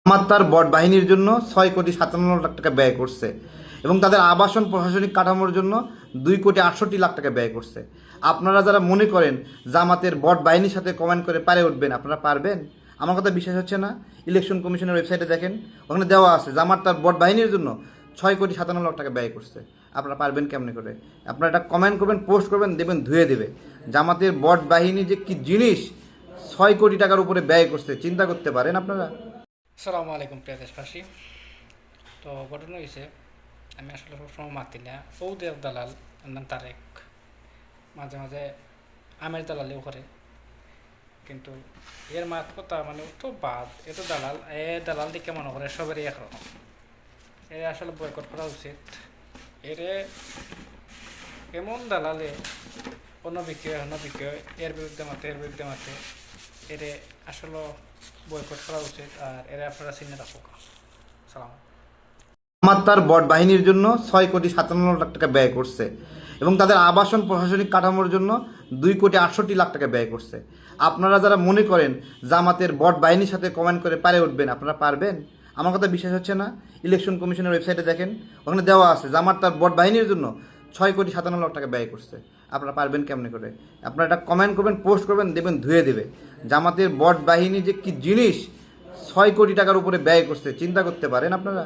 জামাত তার বট বাহিনীর জন্য 6,57,লাখ টাকা ব্যয় করছে এবং তাদের আবাসন প্রশাসনিক কাঠামোর জন্য 2,68,00,000 টাকা ব্যয় করছে। আপনারা যারা মনে করেন জামাতের বট বাহিনীর সাথে কমেন্ট করে পারে উঠবেন, আপনারা পারবেন? আমার কথা বিশ্বাস হচ্ছে না? ইলেকশন কমিশনের ওয়েবসাইটে দেখেন, ওখানে দেওয়া আছে জামাত তার বট বাহিনীর জন্য 6,57,00,000 টাকা ব্যয় করছে। আপনারা পারবেন কেমনে করে? আপনারা এটা কমেন্ট করবেন, পোস্ট করবেন, দেখবেন ধুয়ে দেবে। জামাতের বট বাহিনী যে কি জিনিস 6 কোটি টাকার উপরে ব্যয় করছে, চিন্তা করতে পারেন আপনারা? আসসালামু আলাইকুম প্রিয় দেশবাসী। তো ঘটনা হয়েছে, আমি আসলে সবসময় মাতি না সৌদের দালাল, এর নাম তারেক। মাঝে মাঝে আমের দালালিও করে, কিন্তু এর মাত কথা মানে তো বাদ, এ তো দালাল। দালাল দিকে মনে করে সবেরই একরকম। এর আসলে বয়কট করা উচিত। এর এমন দালালে অন্য বিক্রয় এর বিরুদ্ধে মাতে এর আসলে বয়কট করা উচিত। আর এর আপনারা চিনে রাখুক। সালাম। জামাত তার বট বাহিনীর জন্য 6,57,00,000 টাকা ব্যয় করছে এবং তাদের আবাসন প্রশাসনিক কাঠামোর জন্য 2,68,00,000 টাকা ব্যয় করছে। আপনারা যারা মনে করেন জামাতের বট বাহিনীর সাথে কমেন্ট করে পারে উঠবেন, আপনারা পারবেন? আমার কথা বিশ্বাস হচ্ছে না? ইলেকশন কমিশনের ওয়েবসাইটে দেখেন, ওখানে দেওয়া আছে জামাত তার বট বাহিনীর জন্য 6,57,00,000 টাকা ব্যয় করছে। আপনারা পারবেন কেমনে করে? আপনারা এটা কমেন্ট করবেন, পোস্ট করবেন, দেখবেন ধুয়ে দেবে। জামাতের বট বাহিনী যে কি জিনিস 6 কোটি টাকার উপরে ব্যয় করছে, চিন্তা করতে পারেন আপনারা?